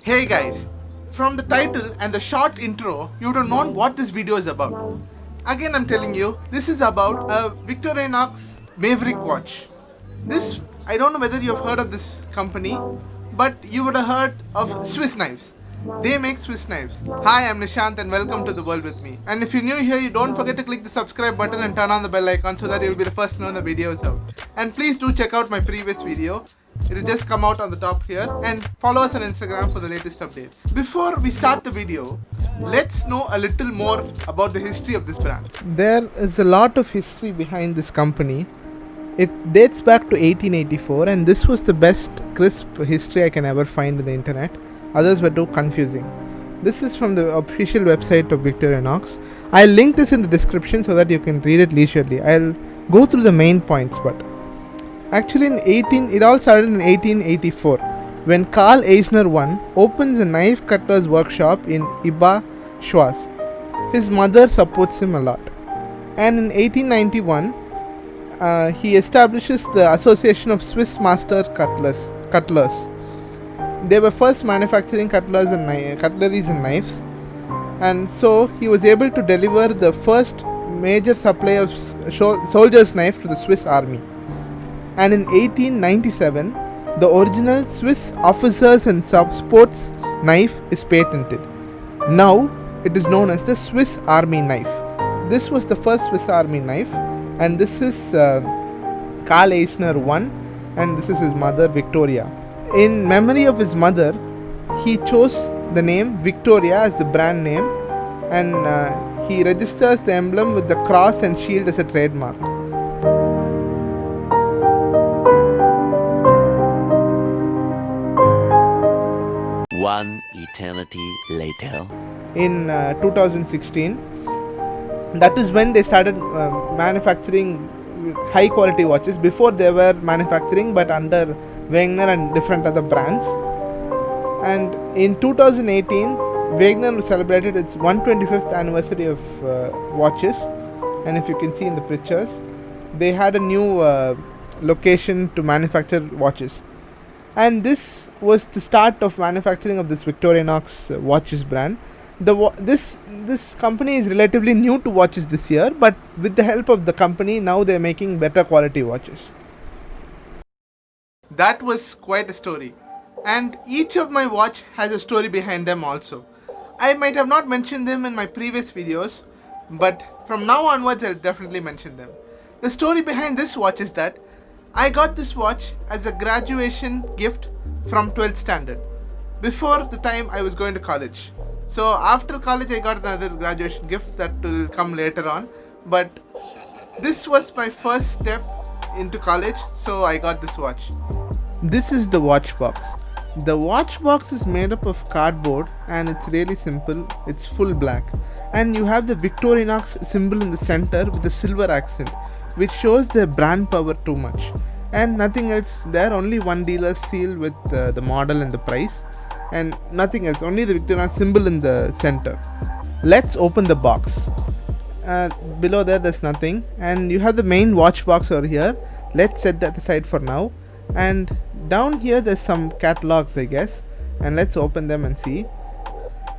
Hey guys, from the title and the short intro, you would have known what this video is about. Again, I'm telling you, this is about a Victorinox Maveric watch. This, I don't know whether you have heard of this company, but you would have heard of Swiss knives. They make Swiss knives. Hi, I'm Nishant and welcome to the world with me. And if you're new here, you don't forget to click the subscribe button and turn on the bell icon so that you'll be the first to know the video is out. And please do check out my previous video. It will just come out on the top here, and follow us on Instagram for the latest updates. Before we start the video, let's know a little more about the history of this brand. There is a lot of history behind this company. It dates back to 1884, and this was the best crisp history I can ever find on the internet. Others were too confusing. This is from the official website of Victorinox. I'll link this in the description so that you can read it leisurely. I'll go through the main points, but actually it all started in 1884 when Karl Eisner opens a knife cutter's workshop in Iba, Schwaz. His mother supports him a lot. And in 1891, he establishes the Association of Swiss Master Cutlers. They were first manufacturing cutleries and knives, and so he was able to deliver the first major supply of soldiers' knives to the Swiss army. And in 1897, the original Swiss officers and sports knife is patented. Now it is known as the Swiss Army knife. This was the first Swiss Army knife, and this is Karl Eisner and this is his mother Victoria. In memory of his mother, he chose the name Victoria as the brand name, and he registers the emblem with the cross and shield as a trademark. One eternity later. In 2016, that is when they started manufacturing high quality watches. Before they were manufacturing but under Wegener and different other brands. And in 2018, Wegener celebrated its 125th anniversary of watches, and if you can see in the pictures, they had a new location to manufacture watches. And this was the start of manufacturing of this Victorinox watches brand. This company is relatively new to watches this year, but with the help of the company, now they're making better quality watches. That was quite a story. And each of my watch has a story behind them also. I might have not mentioned them in my previous videos, but from now onwards I'll definitely mention them. The story behind this watch is that I got this watch as a graduation gift from 12th standard, before the time I was going to college. So after college I got another graduation gift that will come later on, but this was my first step into college, so I got this watch. This is the watch box. The watch box is made up of cardboard and it's really simple. It's full black, and you have the Victorinox symbol in the center with a silver accent, which shows their brand power too much, and nothing else there. Only one dealer's seal with the model and the price, and nothing else, only the Victorinox symbol in the center. Let's open the box. Below there's nothing, and you have the main watch box over here. Let's set that aside for now, and down here there's some catalogs, I guess, and let's open them and see.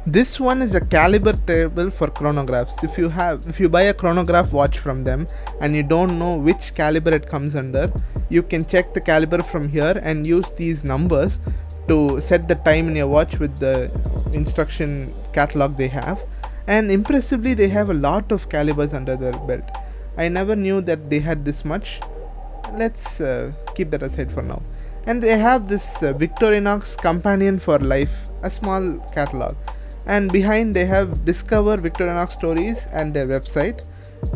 This one is a caliber table for chronographs. If you buy a chronograph watch from them and you don't know which caliber it comes under, you can check the caliber from here and use these numbers to set the time in your watch with the instruction catalog they have. And impressively, they have a lot of calibers under their belt. I never knew that they had this much. Let's keep that aside for now. And they have this Victorinox Companion for Life, a small catalog. And behind they have Discover Victorinox Stories and their website.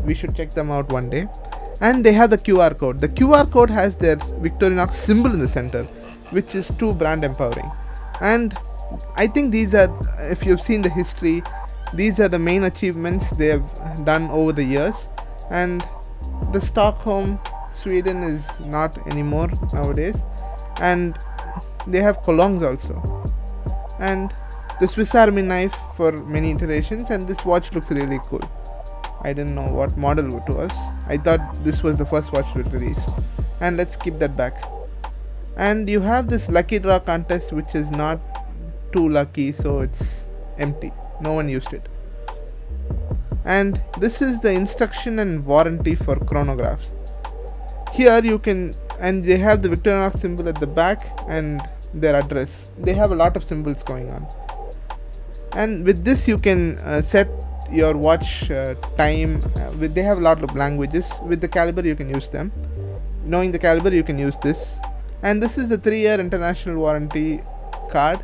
We should check them out one day. And they have the QR code. The QR code has their Victorinox symbol in the center, which is too brand empowering. And I think these are, if you've seen the history, these are the main achievements they have done over the years. And the Stockholm, Sweden is not anymore nowadays. And they have colognes also. And the Swiss Army knife for many iterations, and this watch looks really cool. I didn't know what model it was. I thought this was the first watch to release. And let's keep that back. And you have this lucky draw contest, which is not too lucky, so it's empty. No one used it. And this is the instruction and warranty for chronographs. Here you can, and they have the Victorinox symbol at the back and their address. They have a lot of symbols going on. And with this you can set your watch time. They have a lot of languages. With the caliber you can use them. Knowing the caliber you can use this. And this is the 3-year international warranty card,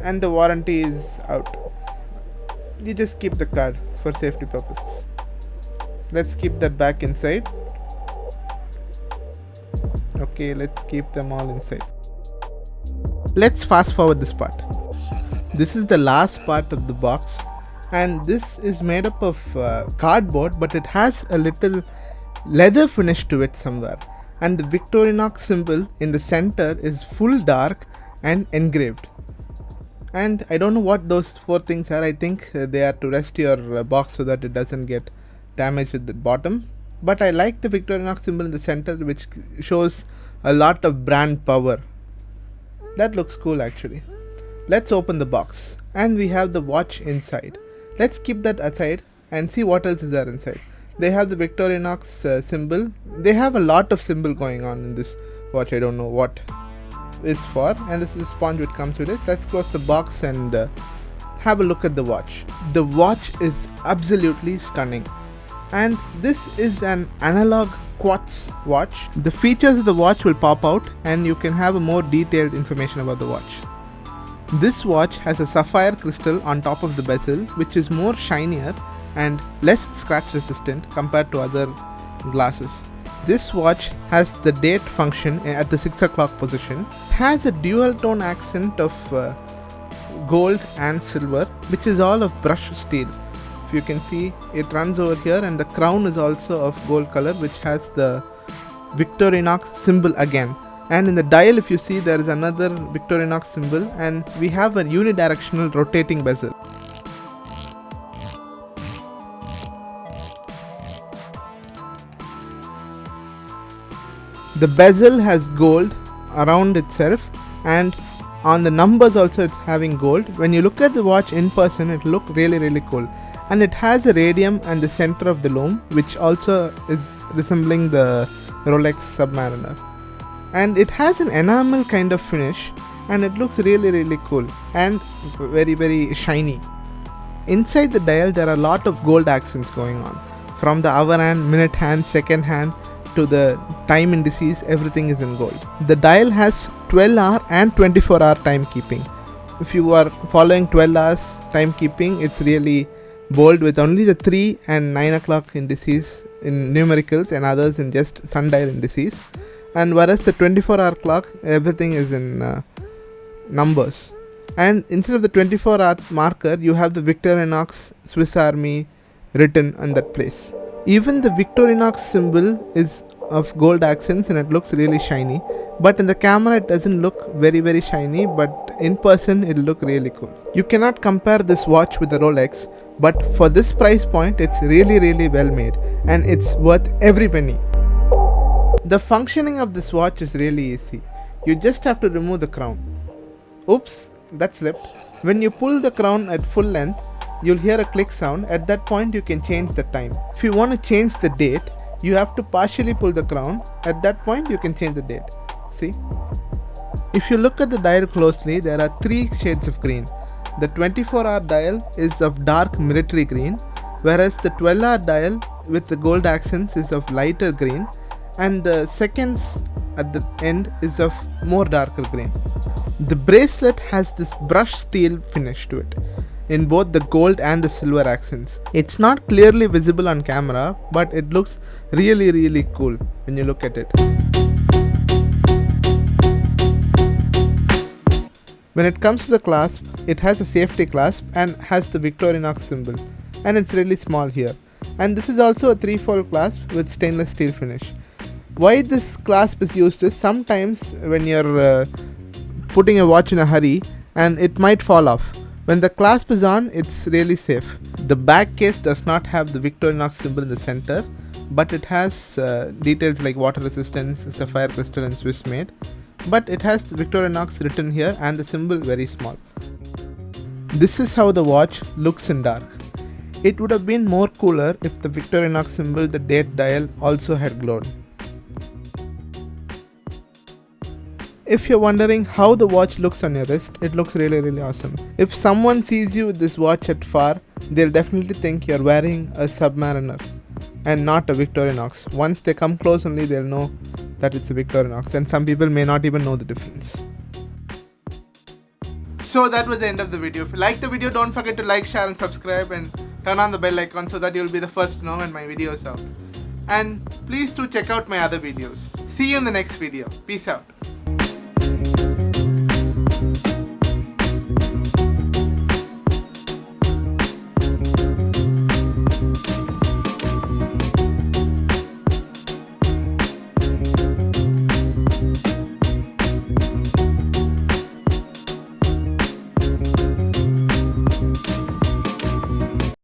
and the warranty is out. You just keep the card for safety purposes. Let's keep that back inside. Okay, let's keep them all inside. Let's fast forward this part. This is the last part of the box, and this is made up of cardboard, but it has a little leather finish to it somewhere, and the Victorinox symbol in the center is full dark and engraved. And I don't know what those 4 things are. I think they are to rest your box so that it doesn't get damaged at the bottom. But I like the Victorinox symbol in the center, which shows a lot of brand power. That looks cool actually. Let's open the box, and we have the watch inside. Let's keep that aside and see what else is there inside. They have the Victorinox symbol. They have a lot of symbol going on in this watch. I don't know what is for. And this is the sponge which comes with it. Let's close the box and have a look at the watch. The watch is absolutely stunning, and this is an analog quartz watch. The features of the watch will pop out, and you can have a more detailed information about the watch. This watch has a sapphire crystal on top of the bezel, which is more shinier and less scratch resistant compared to other glasses. This watch has the date function at the 6 o'clock position. It has a dual tone accent of gold and silver, which is all of brushed steel. If you can see, it runs over here, and the crown is also of gold color, which has the Victorinox symbol again. And in the dial, if you see, there is another Victorinox symbol, and we have a unidirectional rotating bezel. The bezel has gold around itself, and on the numbers also it's having gold. When you look at the watch in person, it looks really cool. And it has a radium and the center of the loom, which also is resembling the Rolex Submariner. And it has an enamel kind of finish, and it looks really cool and very shiny. Inside the dial there are a lot of gold accents going on. From the hour hand, minute hand, second hand to the time indices, everything is in gold. The dial has 12-hour and 24-hour timekeeping. If you are following 12 hours timekeeping, it's really bold with only the 3 and 9 o'clock indices in numericals and others in just sundial indices. And whereas the 24-hour clock, everything is in numbers. And instead of the 24-hour marker, you have the Victorinox Swiss Army written on that place. Even the Victorinox symbol is of gold accents, and it looks really shiny. But in the camera it doesn't look very shiny, but in person it'll look really cool. You cannot compare this watch with the Rolex, but for this price point it's really well made, and it's worth every penny. The functioning of this watch is really easy. You just have to remove the crown. Oops, that slipped. When you pull the crown at full length, you'll hear a click sound. At that point you can change the time. If you want to change the date, you have to partially pull the crown. At that point you can change the date. See? If you look at the dial closely, there are 3 shades of green. The 24-hour dial is of dark military green, whereas the 12-hour dial with the gold accents is of lighter green, and the seconds at the end is of more darker green. The bracelet has this brushed steel finish to it in both the gold and the silver accents. It's not clearly visible on camera, but it looks really cool when you look at it. When it comes to the clasp, it has a safety clasp and has the Victorinox symbol, and it's really small here. And this is also a 3-fold clasp with stainless steel finish. Why this clasp is used is sometimes when you're putting a watch in a hurry and it might fall off. When the clasp is on, it's really safe. The back case does not have the Victorinox symbol in the center, but it has details like water resistance, sapphire crystal and Swiss made. but it has Victorinox written here and the symbol very small. This is how the watch looks in dark. It would have been more cooler if the Victorinox symbol, the date dial, also had glowed. If you're wondering how the watch looks on your wrist, it looks really awesome. If someone sees you with this watch at far, they'll definitely think you're wearing a Submariner and not a Victorinox. Once they come close only, they'll know that it's a Victorinox, and some people may not even know the difference. So that was the end of the video. If you like the video, don't forget to like, share and subscribe, and turn on the bell icon so that you'll be the first to know when my videos are out. And please do check out my other videos. See you in the next video. Peace out.